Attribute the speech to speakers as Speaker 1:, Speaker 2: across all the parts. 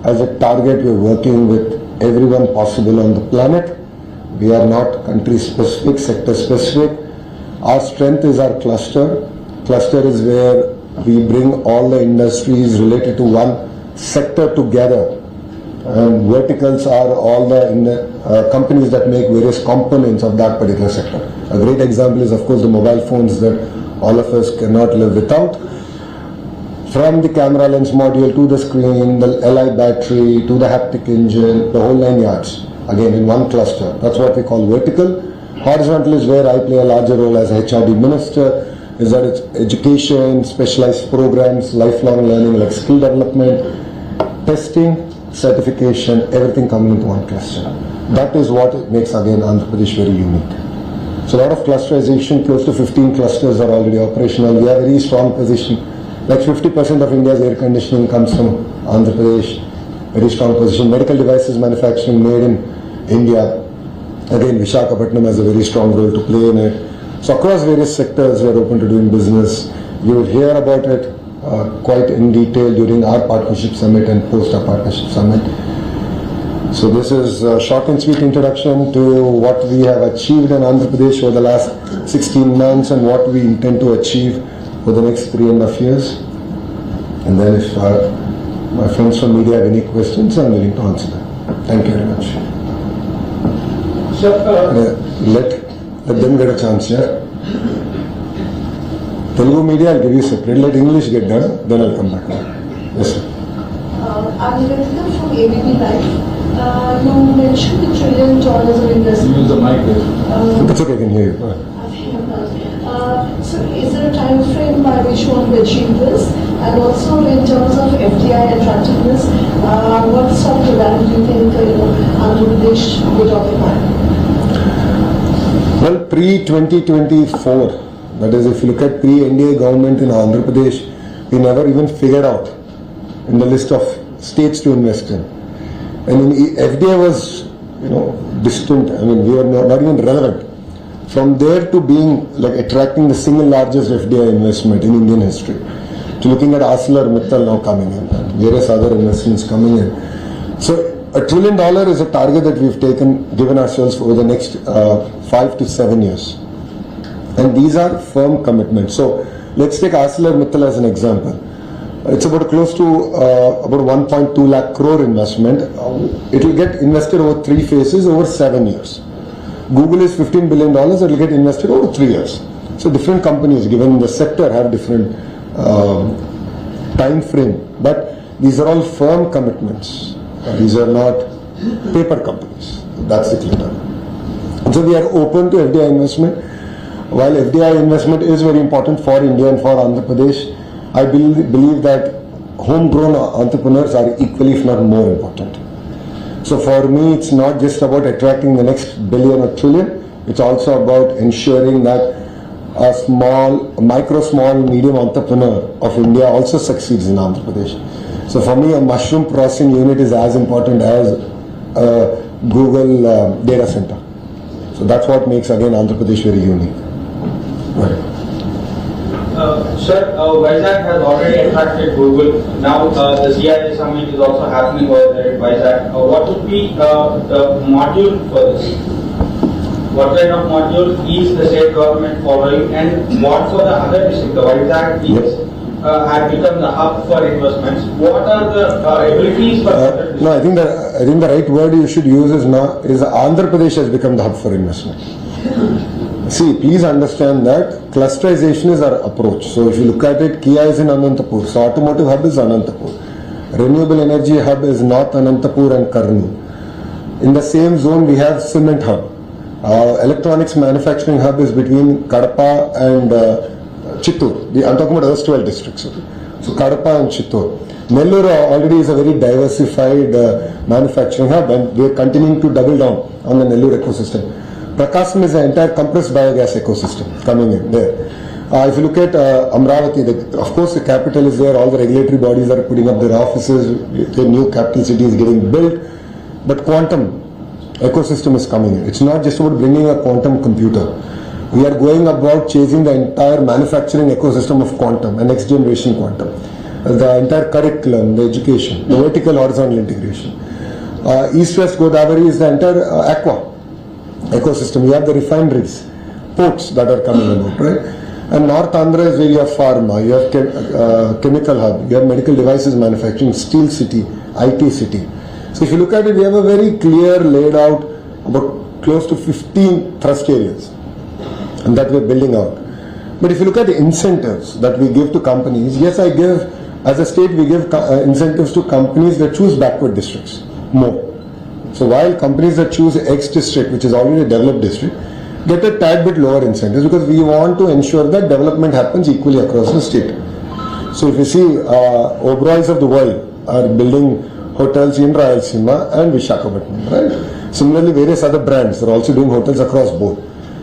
Speaker 1: as a target, we're working with everyone possible on the planet. We are not country specific, sector specific. Our strength is our cluster. Cluster is where we bring all the industries related to one sector together. And verticals are all the companies that make various components of that particular sector. A great example is, of course, the mobile phones that all of us cannot live without. From the camera lens module to the screen, the Li battery, to the haptic engine, the whole 9 yards. Again, in one cluster. That's what we call vertical. Horizontal is where I play a larger role as a HRD minister. Is that it's education, specialized programs, lifelong learning like skill development, testing, certification, everything coming into one cluster. That is what makes again Andhra Pradesh very unique. So a lot of clusterization, close to 15 clusters are already operational. We have a very strong position. Like 50% of India's air conditioning comes from Andhra Pradesh. Very strong position. Medical devices manufacturing made in India. Again, Visakhapatnam has a very strong role to play in it. So across various sectors, we are open to doing business. You will hear about it quite in detail during our partnership summit and post our partnership summit. So this is a short and sweet introduction to what we have achieved in Andhra Pradesh over the last 16 months and what we intend to achieve for the next 3.5 years. And then if my friends from media have any questions, I'm willing to answer them. Thank you very much.
Speaker 2: Sir,
Speaker 1: let them get a chance, yeah? Telugu media, I'll give you separate. Let English get done, then I'll come back. Yes, sir.
Speaker 3: I'm Nivedita from ABP Live. You mentioned the $1 trillion of investment.
Speaker 2: use the mic there.
Speaker 1: It's okay, I can hear you. Go ahead.
Speaker 3: So is there a time frame by which you want to achieve this? And also in terms of FDI attractiveness, what sort of value do you think Andhra Pradesh would occupy?
Speaker 1: Well, pre-2024, that is if you look at pre-NDA government in Andhra Pradesh, we never even figured out in the list of states to invest in. And FDI was, distant. I mean, we were not even relevant. From there to being like attracting the single largest FDI investment in Indian history, to looking at ArcelorMittal now coming in and various other investments coming in. So $1 trillion is a target that we've given ourselves for the next 5 to 7 years. And these are firm commitments. So let's take ArcelorMittal as an example. It's about close to about 1.2 lakh crore investment. It will get invested over 3 phases over 7 years. Google is $15 billion, it will get invested over 3 years. So different companies given the sector have different time frame, but these are all firm commitments. These are not paper companies. That's the clear target. So we are open to FDI investment. While FDI investment is very important for India and for Andhra Pradesh, I believe that homegrown entrepreneurs are equally, if not more important. So for me, it's not just about attracting the next billion or trillion. It's also about ensuring that a small, medium entrepreneur of India also succeeds in Andhra Pradesh. So for me, a mushroom processing unit is as important as a Google data center. So that's what makes again Andhra Pradesh very unique. Right.
Speaker 2: Sir, Vizag has already attracted Google. Now the CII summit is also happening over there at Vizag. What would be the module for this? What kind of module is the state government following, and what for the other districts? The Vizag is had become the hub for investments. What are the abilities for other districts?
Speaker 1: No, I think the right word you should use is Andhra Pradesh has become the hub for investment. See, please understand that clusterization is our approach. So if you look at it, Kia is in Anantapur. So automotive hub is Anantapur. Renewable energy hub is North Anantapur and Karni. In the same zone, we have cement hub. Electronics manufacturing hub is between Kadapa and Chittoor. I'm talking about those 12 districts. So Kadapa and Chittoor. Nellore already is a very diversified manufacturing hub, and we are continuing to double down on the Nellore ecosystem. Prakasam is the entire compressed biogas ecosystem coming in there. If you look at Amravati, of course the capital is there, all the regulatory bodies are putting up their offices, the new capital city is getting built, but quantum ecosystem is coming in. It's not just about bringing a quantum computer. We are going about chasing the entire manufacturing ecosystem of quantum and next generation quantum. the entire curriculum, the education, the vertical horizontal integration. East-West Godavari is the entire aqua ecosystem. You have the refineries, ports that are coming about, right? And North Andhra is where you have pharma, you have chemical hub, you have medical devices manufacturing, steel city, IT city. So if you look at it, we have a very clear laid out about close to 15 thrust areas and that we're building out. But if you look at the incentives that we give to companies, yes, as a state, we give incentives to companies that choose backward districts more. So while companies that choose X district, which is already a developed district, get a tad bit lower incentives because we want to ensure that development happens equally across the state. So if you see, Oberois of the world are building hotels in Rayalaseema and Visakhapatnam, right? Similarly, various other brands are also doing hotels across both.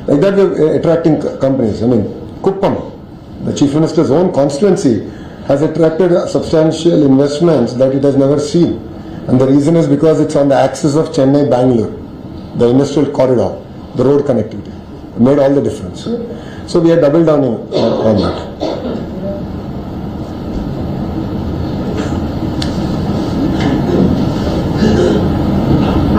Speaker 1: Like that, we're attracting companies. I mean, Kuppam, the Chief Minister's own constituency, has attracted substantial investments that it has never seen. And the reason is because it's on the axis of Chennai-Bangalore, the industrial corridor, the road connectivity. It made all the difference. So we are double down on that.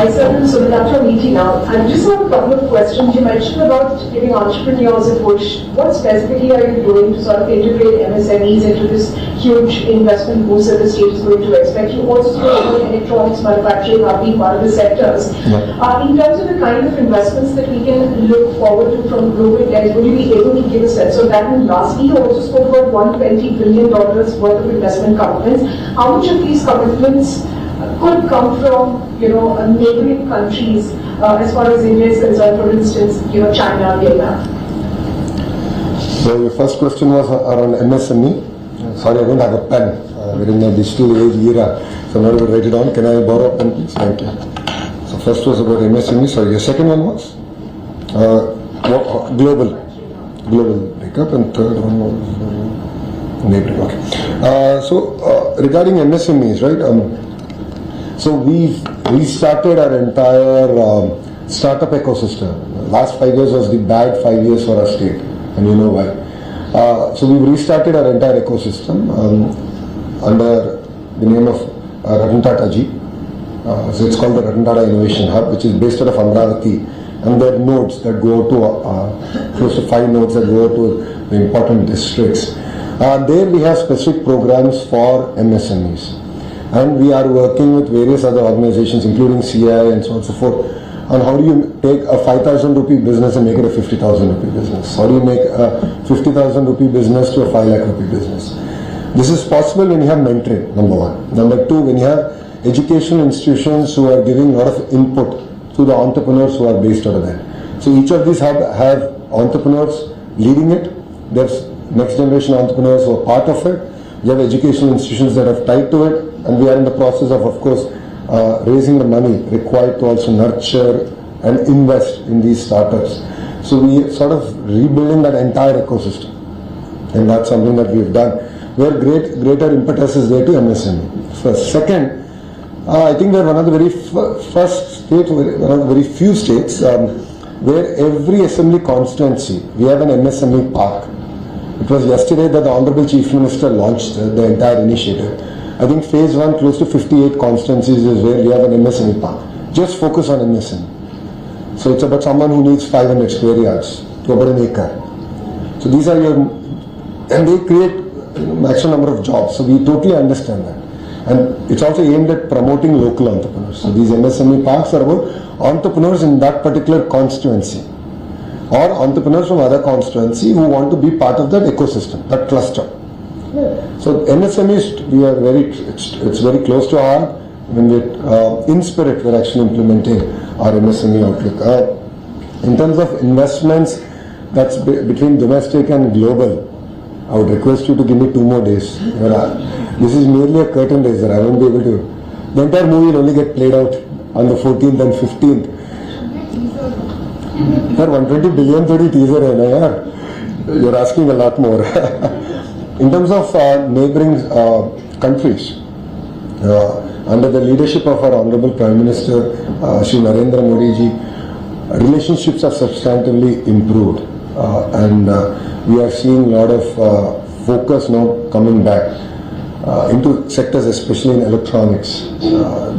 Speaker 4: Hi sir, I'm Sunilatra meeting now. I just have a couple of questions. You mentioned about giving entrepreneurs a push. What specifically are you doing to sort of integrate MSMEs into this huge investment boost that the state is going to expect? You also spoke about electronics manufacturing being one of the sectors. In terms of the kind of investments that we can look forward to from global lens, would you be able to give a sense of that? And lastly, you also spoke about $120 billion worth of investment commitments. How much of these commitments could come from, neighboring countries as far as India is concerned, for instance, China, Vietnam?
Speaker 1: So your first question was around MSME. Sorry, I don't have a pen. We're in a digital age era, so I'm not going to write it down. Can I borrow a pen, please? Thank you. So first was about MSME. Sorry, your second one was global breakup, and third one was neighboring. Okay. So regarding MSMEs, right? So we've restarted our entire startup ecosystem. Last 5 years was the bad 5 years for our state, and you know why. So we've restarted our entire ecosystem under the name of Ratan Tata Ji. So it's called the Ratan Tata Innovation Hub, which is based out of Amravati, and there are nodes that go to close to 5 nodes that go to the important districts. There we have specific programs for MSMEs. And we are working with various other organizations, including CI and so on and so forth, on how do you take a 5,000 rupee business and make it a 50,000 rupee business? How do you make a 50,000 rupee business to a 5 lakh rupee business? This is possible when you have mentoring, number one. Number two, when you have educational institutions who are giving a lot of input to the entrepreneurs who are based out of there. So each of these have entrepreneurs leading it. There's next generation entrepreneurs who are part of it. We have educational institutions that have tied to it, and we are in the process of course, raising the money required to also nurture and invest in these startups. So we sort of rebuilding that entire ecosystem, and that's something that we've done. Where greater impetus is there to MSME. First, second, I think we're one of the very first states, one of the very few states where every assembly constituency we have an MSME park. It was yesterday that the Honorable Chief Minister launched the entire initiative. I think phase 1, close to 58 constituencies is where we have an MSME park. Just focus on MSME. So it's about someone who needs 500 square yards to about an acre. So these are and they create maximum number of jobs. So we totally understand that. And it's also aimed at promoting local entrepreneurs. So these MSME parks are about entrepreneurs in that particular constituency, or entrepreneurs from other constituency who want to be part of that ecosystem, that cluster. So MSMEs, it's very close to our heart. When in spirit, we're actually implementing our MSME outlook. In terms of investments, that's between domestic and global. I would request you to give me 2 more days. This is merely a curtain raiser. I won't be able to. The entire movie will only get played out on the 14th and 15th. Sir, 120 billion thodi teaser hai na yaar. You're asking a lot more. In terms of neighboring countries, under the leadership of our Honorable Prime Minister, Shri Narendra Modi ji, relationships have substantively improved, and we are seeing a lot of focus now coming back. into sectors, especially in electronics.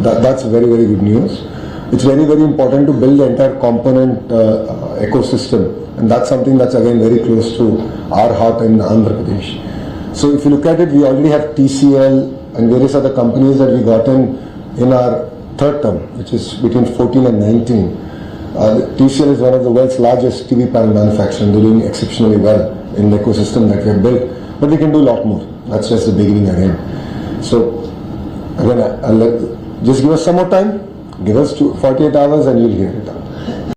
Speaker 1: That's very, very good news. It's very, very important to build the entire component ecosystem, and that's something that's again very close to our heart in Andhra Pradesh. So if you look at it, we already have TCL and various other companies that we got in our third term, which is between 14 and 19. TCL is one of the world's largest TV panel manufacturers, and they're doing exceptionally well in the ecosystem that we have built. But we can do a lot more. That's just the beginning again. So again, just give us some more time. Give us 48 hours and you'll hear it out.